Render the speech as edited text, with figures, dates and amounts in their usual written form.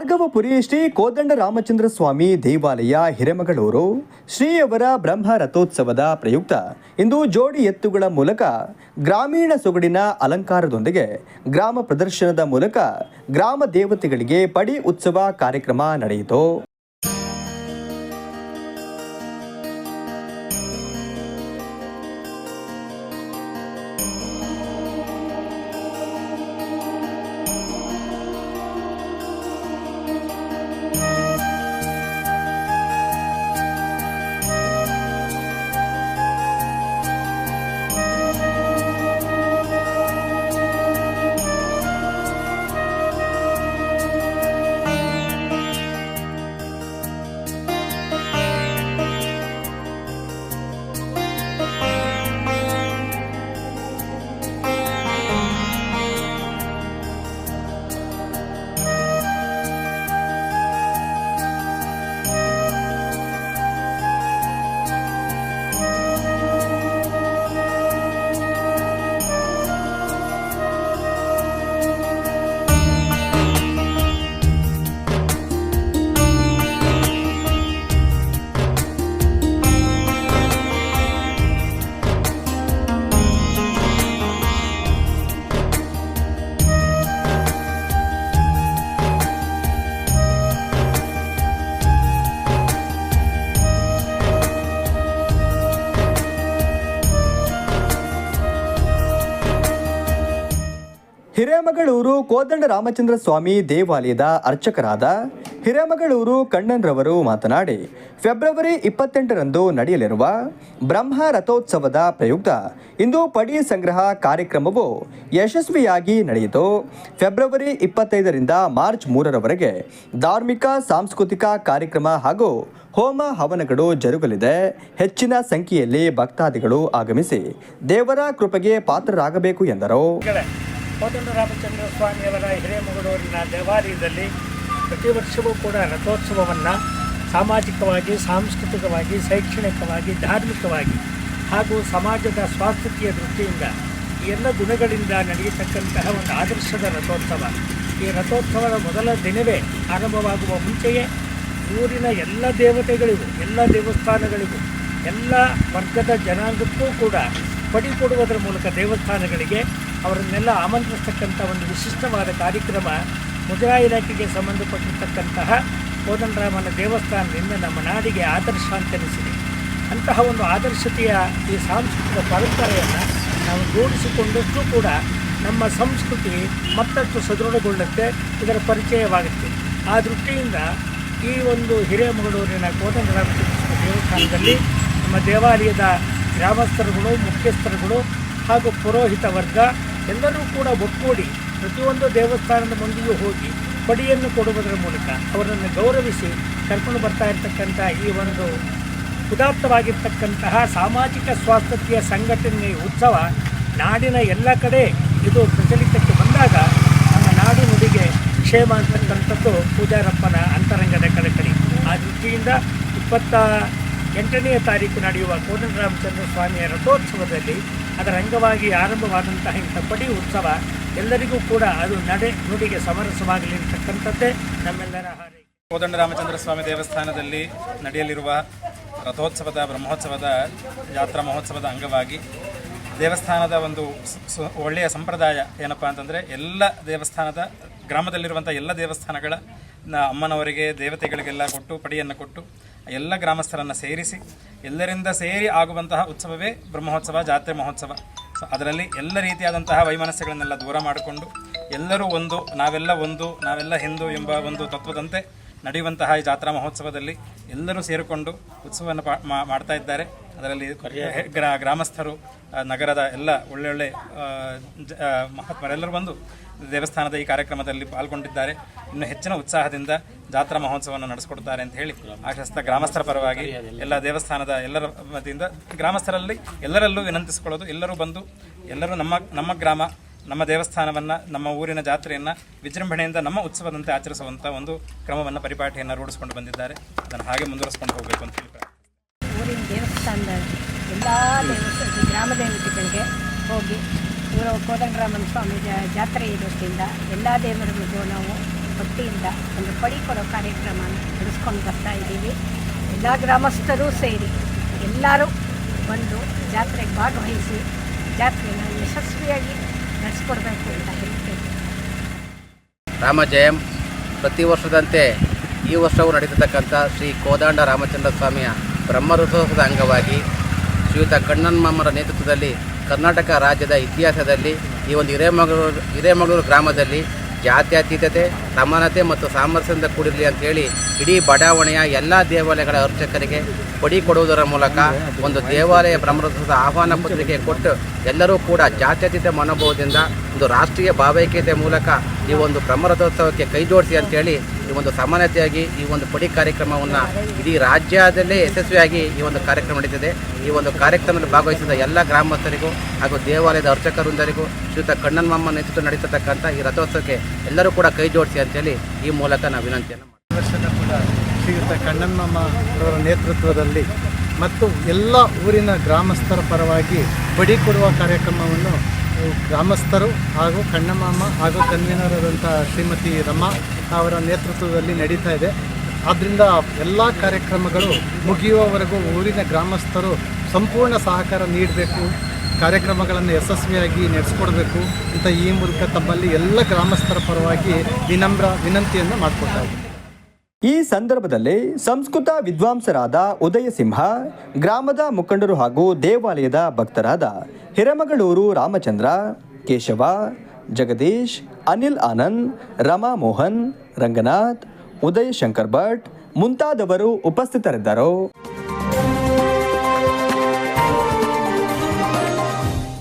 ಭಾರ್ಗವಪುರಿ ಶ್ರೀ ಕೋದಂಡ ರಾಮಚಂದ್ರ ಸ್ವಾಮಿ ದೇವಾಲಯ ಹಿರೇಮಗಳೂರು ಶ್ರೀಯವರ ಬ್ರಹ್ಮ ರಥೋತ್ಸವದ ಪ್ರಯುಕ್ತ ಇಂದು ಜೋಡಿ ಎತ್ತುಗಳ ಮೂಲಕ ಗ್ರಾಮೀಣ ಸೊಗಡಿನ ಅಲಂಕಾರದೊಂದಿಗೆ ಗ್ರಾಮ ಪ್ರದರ್ಶನದ ಮೂಲಕ ಗ್ರಾಮ ದೇವತೆಗಳಿಗೆ ಪಡಿ ಉತ್ಸವ ಕಾರ್ಯಕ್ರಮ ನಡೆಯಿತು. ಹಿರೇಮಗಳೂರು ಕೋದಂಡ ರಾಮಚಂದ್ರ ಸ್ವಾಮಿ ದೇವಾಲಯದ ಅರ್ಚಕರಾದ ಹಿರೇಮಗಳೂರು ಕಣ್ಣನ್ರವರು ಮಾತನಾಡಿ, ಫೆಬ್ರವರಿ 28ರಂದು ನಡೆಯಲಿರುವ ಬ್ರಹ್ಮ ರಥೋತ್ಸವದ ಪ್ರಯುಕ್ತ ಇಂದು ಪಡಿ ಸಂಗ್ರಹ ಕಾರ್ಯಕ್ರಮವು ಯಶಸ್ವಿಯಾಗಿ ನಡೆಯಿತು. ಫೆಬ್ರವರಿ 25ರಿಂದ ಮಾರ್ಚ್ 3ರವರೆಗೆ ಧಾರ್ಮಿಕ ಸಾಂಸ್ಕೃತಿಕ ಕಾರ್ಯಕ್ರಮ ಹಾಗೂ ಹೋಮ ಹವನಗಳು ಜರುಗಲಿದೆ. ಹೆಚ್ಚಿನ ಸಂಖ್ಯೆಯಲ್ಲಿ ಭಕ್ತಾದಿಗಳು ಆಗಮಿಸಿ ದೇವರ ಕೃಪೆಗೆ ಪಾತ್ರರಾಗಬೇಕು ಎಂದರು. ಕೋದಂಡ ರಾಮಚಂದ್ರ ಸ್ವಾಮಿಯವರ ಹಿರೇಮಗಳೂರಿನ ದೇವಾಲಯದಲ್ಲಿ ಪ್ರತಿ ವರ್ಷವೂ ಕೂಡ ರಥೋತ್ಸವವನ್ನು ಸಾಮಾಜಿಕವಾಗಿ, ಸಾಂಸ್ಕೃತಿಕವಾಗಿ, ಶೈಕ್ಷಣಿಕವಾಗಿ, ಧಾರ್ಮಿಕವಾಗಿ ಹಾಗೂ ಸಮಾಜದ ಸ್ವಾಸ್ಥ್ಯತೆಯ ದೃಷ್ಟಿಯಿಂದ ಈ ಎಲ್ಲ ಗುಣಗಳಿಂದ ನಡೆಯತಕ್ಕಂತಹ ಒಂದು ಆದರ್ಶದ ರಥೋತ್ಸವ. ಈ ರಥೋತ್ಸವದ ಮೊದಲ ದಿನವೇ ಆರಂಭವಾಗುವ ಮುಂಚೆಯೇ ಊರಿನ ಎಲ್ಲ ದೇವತೆಗಳಿಗೂ, ಎಲ್ಲ ದೇವಸ್ಥಾನಗಳಿಗೂ, ಎಲ್ಲ ವರ್ಗದ ಜನಾಂಗಕ್ಕೂ ಕೂಡ ಪಡಿ ಕೊಡುವುದರ ಮೂಲಕ ದೇವಸ್ಥಾನಗಳಿಗೆ ಅವರನ್ನೆಲ್ಲ ಆಮಂತ್ರಿಸ್ತಕ್ಕಂಥ ಒಂದು ವಿಶಿಷ್ಟವಾದ ಕಾರ್ಯಕ್ರಮ ಮುಜರಾಯಿ ಇಲಾಖೆಗೆ ಸಂಬಂಧಪಟ್ಟಿರ್ತಕ್ಕಂತಹ ಕೋದಂಡರಾಮನ ದೇವಸ್ಥಾನದಿಂದ ನಮ್ಮ ನಾಡಿಗೆ ಆದರ್ಶ ಅಂತನಿಸಿದೆ. ಅಂತಹ ಒಂದು ಆದರ್ಶತೆಯ ಈ ಸಾಂಸ್ಕೃತಿಕ ಪರಂಪರೆಯನ್ನು ನಾವು ಜೋಡಿಸಿಕೊಂಡಷ್ಟು ಕೂಡ ನಮ್ಮ ಸಂಸ್ಕೃತಿ ಮತ್ತಷ್ಟು ಸದೃಢಗೊಳ್ಳುತ್ತೆ, ಇದರ ಪರಿಚಯವಾಗುತ್ತೆ. ಆ ದೃಷ್ಟಿಯಿಂದ ಈ ಒಂದು ಹಿರೇಮಗಳೂರಿನ ಕೋದಂಡರಾಮಚಂದ್ರ ದೇವಸ್ಥಾನದಲ್ಲಿ ನಮ್ಮ ದೇವಾಲಯದ ಗ್ರಾಮಸ್ಥರುಗಳು, ಮುಖ್ಯಸ್ಥರುಗಳು ಹಾಗೂ ಪುರೋಹಿತ ವರ್ಗ ಎಲ್ಲರೂ ಕೂಡ ಒಗ್ಗೂಡಿ ಪ್ರತಿಯೊಂದು ದೇವಸ್ಥಾನದ ಮುಂದೆಯೂ ಹೋಗಿ ಪಡಿಯನ್ನು ಕೊಡುವುದರ ಮೂಲಕ ಅವರನ್ನು ಗೌರವಿಸಿ ಕರ್ಕೊಂಡು ಬರ್ತಾ ಇರತಕ್ಕಂಥ ಈ ಒಂದು ಉದಾತ್ತವಾಗಿರ್ತಕ್ಕಂತಹ ಸಾಮಾಜಿಕ ಸ್ವಾಸ್ಥ್ಯತೆಯ ಸಂಘಟನೆ ಉತ್ಸವ ನಾಡಿನ ಎಲ್ಲ ಕಡೆ ಇದು ಪ್ರಚಲಿತಕ್ಕೆ ಬಂದಾಗ ನಮ್ಮ ನಾಡು ನುಡಿಗೆ ಕ್ಷೇಮ ಅಂತಕ್ಕಂಥದ್ದು ಪೂಜಾರಪ್ಪನ ಅಂತರಂಗದ ಕಳಕಳಿ. ಆ ದೃಷ್ಟಿಯಿಂದ 28ನೇ ತಾರೀಕು ನಡೆಯುವ ಕೋದಂಡ ರಾಮಚಂದ್ರ ಸ್ವಾಮಿಯ ರಥೋತ್ಸವದಲ್ಲಿ ಅದರ ಅಂಗವಾಗಿ ಆರಂಭವಾದಂತಹ ಇಂಥ ಪಡಿ ಉತ್ಸವ ಎಲ್ಲರಿಗೂ ಕೂಡ ಅದು ನಡೆ ನುಡಿಗೆ ಸಮರಸವಾಗಲಿರ್ತಕ್ಕಂಥದ್ದೇ ನಮ್ಮೆಲ್ಲರ ಹಾರೈಕೆ. ಕೋದಂಡ ರಾಮಚಂದ್ರ ಸ್ವಾಮಿ ದೇವಸ್ಥಾನದಲ್ಲಿ ನಡೆಯಲಿರುವ ರಥೋತ್ಸವದ ಬ್ರಹ್ಮೋತ್ಸವದ ಜಾತ್ರಾ ಮಹೋತ್ಸವದ ಅಂಗವಾಗಿ ದೇವಸ್ಥಾನದ ಒಂದು ಒಳ್ಳೆಯ ಸಂಪ್ರದಾಯ ಏನಪ್ಪ ಅಂತಂದರೆ, ಎಲ್ಲ ದೇವಸ್ಥಾನದ ಗ್ರಾಮದಲ್ಲಿರುವಂಥ ಎಲ್ಲ ದೇವಸ್ಥಾನಗಳ ಅಮ್ಮನವರಿಗೆ, ದೇವತೆಗಳಿಗೆಲ್ಲ ಕೊಟ್ಟು ಪಡಿಯನ್ನು ಕೊಟ್ಟು ಎಲ್ಲ ಗ್ರಾಮಸ್ಥರನ್ನು ಸೇರಿಸಿ ಎಲ್ಲರಿಂದ ಸೇರಿ ಆಗುವಂತಹ ಉತ್ಸವವೇ ಬ್ರಹ್ಮೋತ್ಸವ, ಜಾತ್ರೆ ಮಹೋತ್ಸವ. ಸೊ ಅದರಲ್ಲಿ ಎಲ್ಲ ರೀತಿಯಾದಂತಹ ವೈಮನಸ್ಯಗಳನ್ನೆಲ್ಲ ದೂರ ಮಾಡಿಕೊಂಡು ಎಲ್ಲರೂ ಒಂದು, ನಾವೆಲ್ಲ ಹಿಂದೂ ಎಂಬ ಒಂದು ತತ್ವದಂತೆ ನಡೆಯುವಂತಹ ಈ ಜಾತ್ರಾ ಮಹೋತ್ಸವದಲ್ಲಿ ಎಲ್ಲರೂ ಸೇರಿಕೊಂಡು ಉತ್ಸವವನ್ನು ಮಾಡ್ತಾ ಇದ್ದಾರೆ. ಅದರಲ್ಲಿ ಗ್ರಾಮಸ್ಥರು, ನಗರದ ಎಲ್ಲ ಒಳ್ಳೊಳ್ಳೆ ಮಹಾತ್ಮರೆಲ್ಲರೂ ಬಂದು ದೇವಸ್ಥಾನದ ಈ ಕಾರ್ಯಕ್ರಮದಲ್ಲಿ ಪಾಲ್ಗೊಂಡಿದ್ದಾರೆ. ಇನ್ನು ಹೆಚ್ಚಿನ ಉತ್ಸಾಹದಿಂದ ಜಾತ್ರಾ ಮಹೋತ್ಸವವನ್ನು ನಡೆಸಿಕೊಡ್ತಾರೆ ಅಂತ ಹೇಳಿ ಆಶಿಸ್ತಾ ಗ್ರಾಮಸ್ಥರ ಪರವಾಗಿ ಎಲ್ಲ ದೇವಸ್ಥಾನದ ಎಲ್ಲರ ವತಿಯಿಂದ ಗ್ರಾಮಸ್ಥರಲ್ಲಿ ಎಲ್ಲರಲ್ಲೂ ವಿನಂತಿಸಿಕೊಳ್ಳೋದು, ಎಲ್ಲರೂ ಬಂದು ಎಲ್ಲರೂ ನಮ್ಮ ಗ್ರಾಮ, ನಮ್ಮ ದೇವಸ್ಥಾನವನ್ನು, ನಮ್ಮ ಊರಿನ ಜಾತ್ರೆಯನ್ನು ವಿಜೃಂಭಣೆಯಿಂದ ನಮ್ಮ ಉತ್ಸವದಂತೆ ಆಚರಿಸುವಂಥ ಒಂದು ಕ್ರಮವನ್ನು, ಪರಿಪಾಠಿಯನ್ನು ರೂಢಿಸಿಕೊಂಡು ಬಂದಿದ್ದಾರೆ. ಅದನ್ನು ಹಾಗೆ ಮುಂದುವರಿಸಿಕೊಂಡು ಹೋಗಬೇಕು ಅಂತ ಹೇಳಿ ಊರಿನ ದೇವಸ್ಥಾನದ ಎಲ್ಲ ಗ್ರಾಮ ದೇವತೆಗಳಿಗೆ ಹೋಗಿ ಕೋದಂಡರಾಮನ ಸ್ವಾಮಿ ಜಾತ್ರೆ ಇರೋದ್ರಿಂದ ಎಲ್ಲ ದೇವರಿಗೂ ನಾವು ವತಿಯಿಂದ ಒಂದು ಪಡಿ ಕೊಡೋ ಕಾರ್ಯಕ್ರಮ ನಡೆಸ್ಕೊಂಡು ಬರ್ತಾ ಇದ್ದೀವಿ. ಎಲ್ಲ ಗ್ರಾಮಸ್ಥರೂ ಸೇರಿ ಎಲ್ಲರೂ ಬಂದು ಜಾತ್ರೆಗೆ ಭಾಗವಹಿಸಿ ಜಾತ್ರೆನ ಯಶಸ್ವಿಯಾಗಿ ನಡೆಸ್ಕೊಡ್ಬೇಕು ಅಂತ ಹೇಳ್ತೇವೆ. ರಾಮ ಜಯಂ ಪ್ರತಿ ವರ್ಷದಂತೆ ಈ ವರ್ಷವೂ ನಡೀತಕ್ಕಂಥ ಶ್ರೀ ಕೋದಂಡ ರಾಮಚಂದ್ರ ಸ್ವಾಮಿಯ ಬ್ರಹ್ಮರಥೋತ್ಸವದ ಅಂಗವಾಗಿ ಶ್ರೀಯುತ ಕಣ್ಣನ್ಮಮ್ಮರ ನೇತೃತ್ವದಲ್ಲಿ ಕರ್ನಾಟಕ ರಾಜ್ಯದ ಇತಿಹಾಸದಲ್ಲಿ ಈ ಒಂದು ಹಿರೇಮಗಳೂರು ಗ್ರಾಮದಲ್ಲಿ ಜಾತ್ಯತೀತತೆ, ಸಮಾನತೆ ಮತ್ತು ಸಾಮರಸ್ಯದಿಂದ ಕೂಡಿರಲಿ ಅಂತೇಳಿ ಇಡೀ ಬಡಾವಣೆಯ ಎಲ್ಲ ದೇವಾಲಯಗಳ ಅರ್ಚಕರಿಗೆ ಕೊಡಿ ಕೊಡುವುದರ ಮೂಲಕ ಒಂದು ದೇವಾಲಯ ಬ್ರಹ್ಮರಥೋತ್ಸವದ ಆಹ್ವಾನ ಪತ್ರಿಕೆ ಕೊಟ್ಟು ಎಲ್ಲರೂ ಕೂಡ ಜಾತ್ಯತೀತ ಮನೋಭಾವದಿಂದ ಒಂದು ರಾಷ್ಟ್ರೀಯ ಭಾವೈಕ್ಯತೆ ಮೂಲಕ ಈ ಒಂದು ಬ್ರಹ್ಮರಥೋತ್ಸವಕ್ಕೆ ಕೈ ಜೋಡಿಸಿ ಅಂತೇಳಿ ಈ ಒಂದು ಸಮಾನತೆಯಾಗಿ ಈ ಒಂದು ಪಡಿ ಕಾರ್ಯಕ್ರಮವನ್ನು ಇಡೀ ರಾಜ್ಯದಲ್ಲೇ ಯಶಸ್ವಿಯಾಗಿ ಈ ಒಂದು ಕಾರ್ಯಕ್ರಮ ನಡೀತಿದೆ. ಈ ಒಂದು ಕಾರ್ಯಕ್ರಮದಲ್ಲಿ ಭಾಗವಹಿಸಿದ ಎಲ್ಲ ಗ್ರಾಮಸ್ಥರಿಗೂ ಹಾಗೂ ದೇವಾಲಯದ ಅರ್ಚಕವೃಂದರಿಗೂ ಶ್ರೀಯುತ ಕಣ್ಣನ್ಮಮ್ಮ ನೇತೃತ್ವ ನಡೆಸತಕ್ಕಂಥ ಈ ರಥೋತ್ಸವಕ್ಕೆ ಎಲ್ಲರೂ ಕೂಡ ಕೈ ಜೋಡಿಸಿ ಅಂತೇಳಿ ಈ ಮೂಲಕ ನಾವು ವಿನಂತಿಯನ್ನು ವರ್ಷದ ಕೂಡ ಶ್ರೀಯುತ ಕಣ್ಣನ್ಮಮ್ಮ ಅವರ ನೇತೃತ್ವದಲ್ಲಿ ಮತ್ತು ಎಲ್ಲ ಊರಿನ ಗ್ರಾಮಸ್ಥರ ಪರವಾಗಿ ಬಡಿ ಕೊಡುವ ಕಾರ್ಯಕ್ರಮವನ್ನು ಗ್ರಾಮಸ್ಥರು ಹಾಗೂ ಕಣ್ಣಮ್ಮಮ್ಮ ಹಾಗೂ ಕನ್ವೀನರಾದಂಥ ಶ್ರೀಮತಿ ರಮಾ ಅವರ ನೇತೃತ್ವದಲ್ಲಿ ನಡೀತಾ ಇದೆ. ಆದ್ದರಿಂದ ಎಲ್ಲ ಕಾರ್ಯಕ್ರಮಗಳು ಮುಗಿಯುವವರೆಗೂ ಊರಿನ ಗ್ರಾಮಸ್ಥರು ಸಂಪೂರ್ಣ ಸಹಕಾರ ನೀಡಬೇಕು, ಕಾರ್ಯಕ್ರಮಗಳನ್ನು ಯಶಸ್ವಿಯಾಗಿ ನಡೆಸ್ಕೊಡ್ಬೇಕು ಅಂತ ಈ ಮೂಲಕ ತಮ್ಮಲ್ಲಿ ಎಲ್ಲ ಗ್ರಾಮಸ್ಥರ ಪರವಾಗಿ ವಿನಂತಿಯನ್ನು ಮಾಡಿಕೊಡ್ತಾ ಇದ್ದೀನಿ. ಈ ಸಂದರ್ಭದಲ್ಲಿ ಸಂಸ್ಕೃತ ವಿದ್ವಾಂಸರಾದ ಉದಯ ಸಿಂಹ, ಗ್ರಾಮದ ಮುಖಂಡರು ಹಾಗೂ ದೇವಾಲಯದ ಭಕ್ತರಾದ ಹಿರೇಮಗಳೂರು ರಾಮಚಂದ್ರ, ಕೇಶವ, ಜಗದೀಶ್, ಅನಿಲ್ ಆನಂದ್, ರಮಾ ಮೋಹನ್, ರಂಗನಾಥ್, ಉದಯ್ ಶಂಕರ್ ಭಟ್ ಮುಂತಾದವರು ಉಪಸ್ಥಿತರಿದ್ದರು.